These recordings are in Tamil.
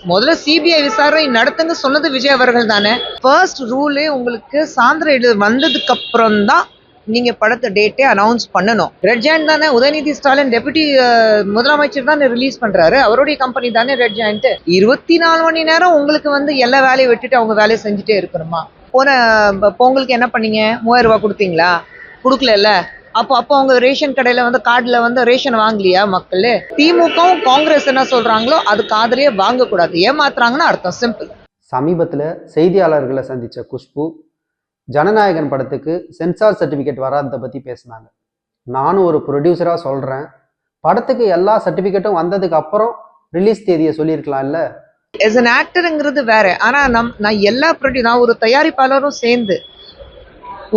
முதல்ல சிபிஐ விசாரணை நடத்துங்க சொன்னது விஜய் அவர்கள் தானே. ஃபர்ஸ்ட் ரூலே உங்களுக்கு சான்றிதழ் வந்ததுக்கு அப்புறம் தான் நீங்க படத்தை டேட்டே அனௌன்ஸ் பண்ணணும். ரெட் ஜாயிண்ட் தானே உதயநிதி ஸ்டாலின் டெபுட்டி முதலமைச்சர் தானே ரிலீஸ் பண்றாரு, அவருடைய கம்பெனி தானே ரெட் ஜாயிண்ட். 24 மணி நேரம் உங்களுக்கு எல்லா வேலையை விட்டுட்டு அவங்க வேலையை செஞ்சுட்டே இருக்கணுமா? போன பொங்கலுக்கு என்ன பண்ணீங்க? 3000 ரூபாய் கொடுத்தீங்களா? கொடுக்கல. அப்போ அவங்க ரேஷன் கடையில கார்டுல ரேஷன் வாங்கலையா மக்கள்? திமுகவும் காங்கிரஸ் என்ன சொல்றாங்களோ அது காதலியே வாங்கக்கூடாது, ஏமாத்துறாங்கன்னு அர்த்தம். சிம்பிள். சமீபத்துல செய்தியாளர்களை சந்திச்ச குஷ்பு ஜனநாயகன் படத்துக்கு சென்சார் சர்டிபிகேட் வராததை பத்தி பேசினாங்க. நானும் ஒரு ப்ரொடியூசரா சொல்றேன், படத்துக்கு எல்லா சர்டிபிகேட்டும் வந்ததுக்கு அப்புறம் ரிலீஸ் தேதியை சொல்லியிருக்கலாம்ல. எஸ் அன் ஆக்டருங்கிறது வேற. ஆனா நான் ஒரு தயாரிப்பாளரும் சேர்ந்து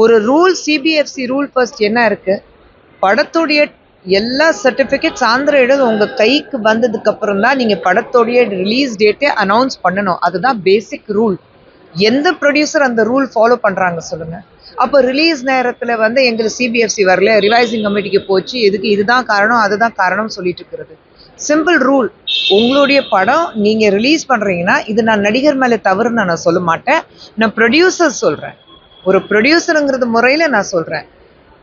ஒரு ரூல், சிபிஎஃப்சி ரூல் ஃபர்ஸ்ட் என்ன இருக்கு, படத்துடைய எல்லா சர்டிபிகேட் சான்றிதழ் உங்க கைக்கு வந்ததுக்கு அப்புறம் தான் நீங்க படத்துடைய ரிலீஸ் டேட்டே அனௌன்ஸ் பண்ணணும். அதுதான் பேசிக் ரூல். எந்த ப்ரொடியூசர் அந்த ரூல் ஃபாலோ பண்றாங்க சொல்லுங்க? அப்போ ரிலீஸ் நேரத்துல எங்களுக்கு சிபிஎஃப்சி வரல, ரிவைசிங் கமிட்டிக்கு போச்சு, இதுதான் காரணம் அதுதான் காரணம் சொல்லிட்டு இருக்கிறது. Simple rule. உங்களுடைய படம் நீங்க ரிலீஸ் பண்றீங்கன்னா, இது நான் நடிகர் மேல தவறுன்னு நான் சொல்ல மாட்டேன், நான் ப்ரொடியூசர் சொல்றேன். ஒரு ப்ரொடியூசருங்கிறது முறையில நான் சொல்றேன்.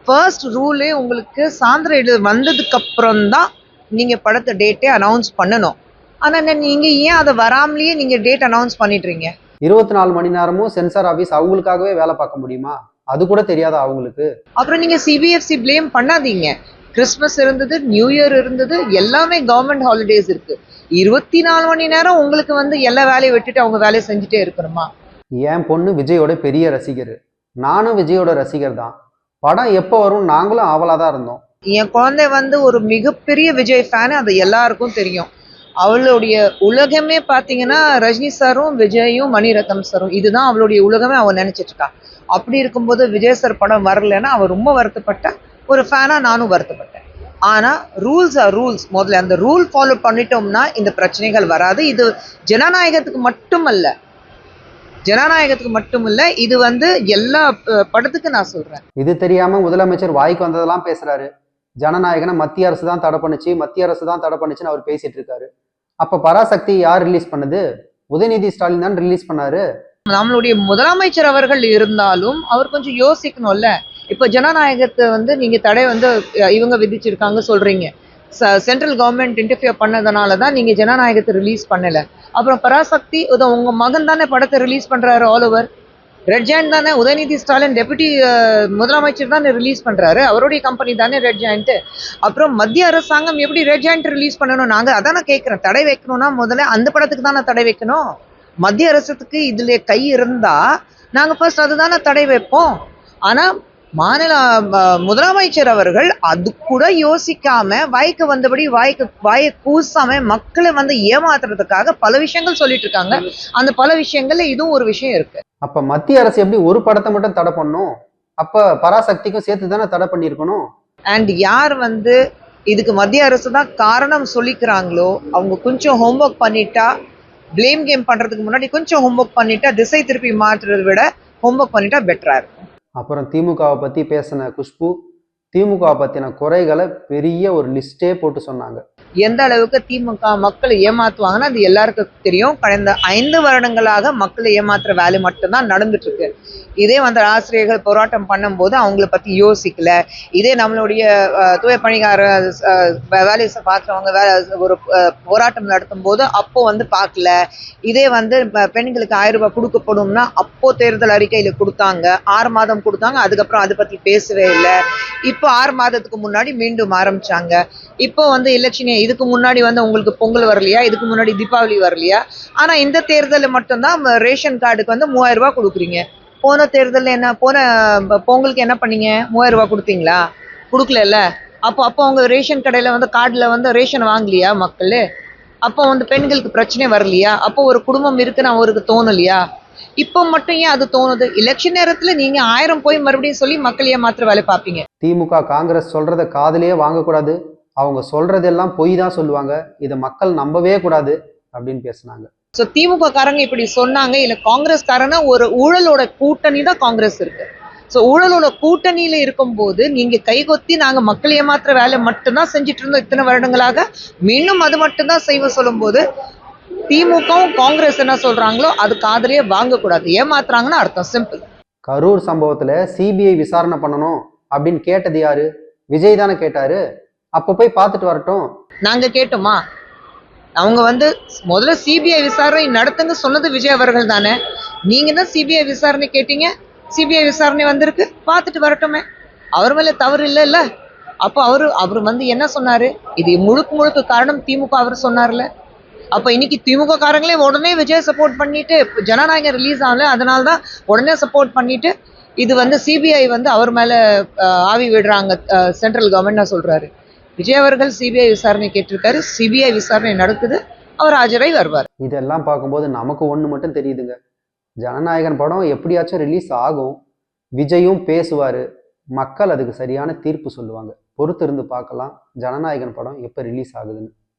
ஃபர்ஸ்ட் ரூலே உங்களுக்கு சான்றிதழ் வந்ததுக்கு அப்புறம் தான் நீங்க படத்தை டேட்டே அனௌன்ஸ் பண்ணணும். ஆனா நீங்க ஏன் அதை வராமலேயே நீங்க டேட் அனௌன்ஸ் பண்ணிடுறீங்க? 24 மணி நேரமும் சென்சார் ஆபீஸ் அவங்களுக்காகவே வேலை பார்க்க முடியுமா? அது கூட தெரியாதா அவங்களுக்கு? அப்புறம் நீங்க சிபிஎஃப்சி பிளேம் பண்ணாதீங்க. கிறிஸ்மஸ் இருந்தது, நியூ இயர் இருந்தது, எல்லாமே கவர்மெண்ட் ஹாலிடேஸ் இருக்கு. 24 மணி நேரம் உங்களுக்கு எல்லா வேலையை விட்டுட்டு அவங்க வேலையை செஞ்சுட்டே இருக்கணுமா? என் பொண்ணு விஜயோட பெரிய ரசிகர், நானும் விஜயோட ரசிகர் தான். படம் எப்போ வரும் நாங்களும் ஆவலாதான் இருந்தோம். என் குழந்தை ஒரு மிகப்பெரிய விஜய் ஃபேன், அது எல்லாருக்கும் தெரியும். அவளுடைய உலகமே பாத்தீங்கன்னா ரஜினி சாரும் விஜயும் மணிரத்னம் சாரும், இதுதான் அவளுடைய உலகமே அவ நினைச்சிட்டு இருக்கா. அப்படி இருக்கும்போது விஜய் சார் படம் வரலன்னா அவ ரொம்ப வருத்தப்பட்டா. ஒரு ஃபேனா நானும் வருத்தப்பட்டேன். ஆனா ரூல்ஸ் ஆர் ரூல்ஸ். முதல்ல அந்த ரூல் ஃபாலோ பண்ணிட்டோம்னா இந்த பிரச்சனைகள் வராது. இது ஜனநாயகத்துக்கு மட்டுமல்ல, இது எல்லா படத்துக்கும் நான் சொல்றேன். இது தெரியாம முதலமைச்சர் வாய்க்கு வந்ததெல்லாம் பேசுறாரு. ஜனநாயகனை மத்திய அரசு தான் தடை பண்ணுச்சுன்னு அவர் பேசிட்டு இருக்காரு. அப்ப பராசக்தி யார் ரிலீஸ் பண்ணது? உதயநிதி ஸ்டாலின் தான் ரிலீஸ் பண்ணாரு. நம்மளுடைய முதலமைச்சர் அவர்கள் இருந்தாலும் அவர் கொஞ்சம் யோசிக்கணும்ல. இப்ப ஜனநாயகத்தை நீங்க தடை இவங்க விதிச்சிருக்காங்க சொல்றீங்க. சென்ட்ரல் கவர்மெண்ட் இன்டர்ஃபியர் பண்ணதுனாலதான் நீங்க ஜனநாயகத்தை ரிலீஸ் பண்ணல. அப்புறம் பராசக்தி உங்க மகன் தானே படத்தை ரிலீஸ் பண்றாரு ஆல் ஓவர். ரெட் ஜாயிண்ட் தானே உதயநிதி ஸ்டாலின் டெபுட்டி முதலமைச்சர் தானே ரிலீஸ் பண்றாரு, அவருடைய கம்பெனி தானே ரெட் ஜாயிண்ட். அப்புறம் மத்திய அரசாங்கம் எப்படி ரெட் ஜாயிண்ட் ரிலீஸ் பண்ணணும்? நாங்க அதான கேட்கிறேன். தடை வைக்கணும்னா முதல்ல அந்த படத்துக்கு தானே தடை வைக்கணும். மத்திய அரசுக்கு இதுல கை இருந்தா நாங்க ஃபர்ஸ்ட் அதுதானே தடை வைப்போம். ஆனா மாநில முதலமைச்சர் அவர்கள் அது கூட யோசிக்காம வாய்க்கு வந்தபடி வாயை கூசாம மக்களை ஏமாத்துறதுக்காக பல விஷயங்கள் சொல்லிட்டு இருக்காங்க. அந்த பல விஷயங்கள்ல இதுவும் ஒரு விஷயம் இருக்கு. அப்ப மத்திய அரசு எப்படி ஒரு படத்தை மட்டும் தடை பண்ணும்? அப்ப பராசக்திக்கும் சேர்த்து தானே தடை பண்ணிருக்கணும். அண்ட் யார் இதுக்கு மத்திய அரசு தான் காரணம் சொல்லிக்கிறாங்களோ அவங்க கொஞ்சம் ஹோம்ஒர்க் பண்ணிட்டா, பிளேம் கேம் பண்றதுக்கு முன்னாடி கொஞ்சம் ஹோம்ஒர்க் பண்ணிட்டா, திசை திருப்பி மாற்றுறதை விட ஹோம்ஒர்க் பண்ணிட்டா பெட்டரா இருக்கும். அப்புறம் திமுகவை பத்தி பேசின குஷ்பு திமுக பத்தின குறைகளை பெரிய ஒரு லிஸ்டே போட்டு சொன்னாங்க. எந்த அளவுக்கு திமுக மக்களை ஏமாத்துவாங்கன்னா அது எல்லாருக்கும் தெரியும். கடந்த 5 வருடங்களாக மக்களை ஏமாத்துற வேலை மட்டும்தான் நடந்துட்டு இருக்கு. இதே ஆசிரியர்கள் போராட்டம் பண்ணும்போது அவங்கள பத்தி யோசிக்கல. இதே நம்மளுடைய தூய பணிகார வேலையை பார்க்குறவங்க ஒரு போராட்டம் நடத்தும் போது அப்போ பார்க்கல. இதே பெண்களுக்கு 1000 ரூபாய் கொடுக்கப்படும்னா அப்போ தேர்தல் அறிக்கையில கொடுத்தாங்க, 6 மாதம் கொடுத்தாங்க, அதுக்கப்புறம் அதை பத்தி பேசவே இல்லை. இப்போ 6 மாதத்துக்கு முன்னாடி மீண்டும் ஆரம்பிச்சாங்க. இப்போ எலெக்ஷன், இதுக்கு முன்னாடி உங்களுக்கு பொங்கல் வரலையா, இதுக்கு முன்னாடி தீபாவளி வரலையா? ஆனா இந்த தேர்தலில் மட்டும்தான் ரேஷன் கார்டுக்கு 3000 ரூபாய் கொடுக்குறீங்க. போன தேர்தலில் என்ன, போன பொங்கலுக்கு என்ன பண்ணீங்க? 3000 ரூபாய் கொடுத்தீங்களா? கொடுக்கல. அப்போ அவங்க ரேஷன் கடையில கார்டுல ரேஷன் வாங்கலையா மக்கள்? அப்போ பெண்களுக்கு பிரச்சனை வரலையா? அப்போ ஒரு குடும்பம் இருக்குன்னு அவருக்கு தோணலையா? இப்போ மட்டும் ஏன் அது தோணுது? எலெக்ஷன் நேரத்துல நீங்க 1000 போய் மறுபடியும் சொல்லி மக்கள் ஏமாத்துற வேலை பார்ப்பீங்க. திமுக காங்கிரஸ் சொல்றத காதலியே வாங்கக்கூடாது, அவங்க சொல்றதெல்லாம் பொய் தான் சொல்லுவாங்க, இதை மக்கள் நம்பவே கூடாது அப்படின்னு பேசினாங்க. ஸோ திமுக காரங்க இப்படி சொன்னாங்க. இல்ல காங்கிரஸ் காரங்க ஒரு ஊழலோட கூட்டணி தான் காங்கிரஸ் இருக்கு. ஸோ ஊழலோட கூட்டணியில இருக்கும்போது நீங்க கைகொத்தி நாங்க மக்கள் ஏமாத்துற வேலை மட்டும்தான் செஞ்சுட்டு இருந்தோம் இத்தனை வருடங்களாக, மீண்டும் அது மட்டும்தான் செய்வ சொல்லும் போது திமுகவும் காங்கிரஸ் என்ன சொல்றாங்களோ அதுக்கு ஆதரவே வாங்கக்கூடாது. ஏமாத்துறாங்கன்னு அர்த்தம். சிம்பிள். கரூர் சம்பவத்துல சிபிஐ விசாரணை பண்ணணும் அப்படின்னு கேட்டது யாரு? விஜய் தானே கேட்டாரு. அப்ப போய் பார்த்துட்டு வரட்டும். நாங்க கேட்டோமா? அவங்க முதல்ல சிபிஐ விசாரணை நடத்துங்க சொன்னது விஜய் அவர்கள் தானே. நீங்க தான் சிபிஐ விசாரணை கேட்டீங்க. சிபிஐ விசாரணை வந்திருக்கு, பார்த்துட்டு வரட்டுமே. அவர் மேல தவறு இல்லைல்ல. அப்போ அவர் என்ன சொன்னாரு? இது முழுக்க காரணம் திமுக அவர் சொன்னார்ல. அப்ப இன்னைக்கு திமுக காரங்களே உடனே விஜய் சப்போர்ட் பண்ணிட்டு ஜனநாயகம் ரிலீஸ் ஆகல, அதனாலதான் உடனே சப்போர்ட் பண்ணிட்டு இது சிபிஐ அவர் மேல ஆவி விடுறாங்க சென்ட்ரல் கவர்மெண்ட் சொல்றாரு. விஜய் அவர்கள் சிபிஐ விசாரணை கேட்டிருக்காரு. சிபிஐ விசாரணை நடக்குது, அவர் ஆஜராகி வருவார். இதெல்லாம் பார்க்கும்போது நமக்கு ஒண்ணு மட்டும் தெரியுதுங்க. ஜனநாயகன் படம் எப்படியாச்சும் ரிலீஸ் ஆகும், விஜயும் பேசுவாரு, மக்கள் அதுக்கு சரியான தீர்ப்பு சொல்லுவாங்க. பொறுத்திருந்து பார்க்கலாம் ஜனநாயகன் படம் எப்போ ரிலீஸ் ஆகுதுன்னு.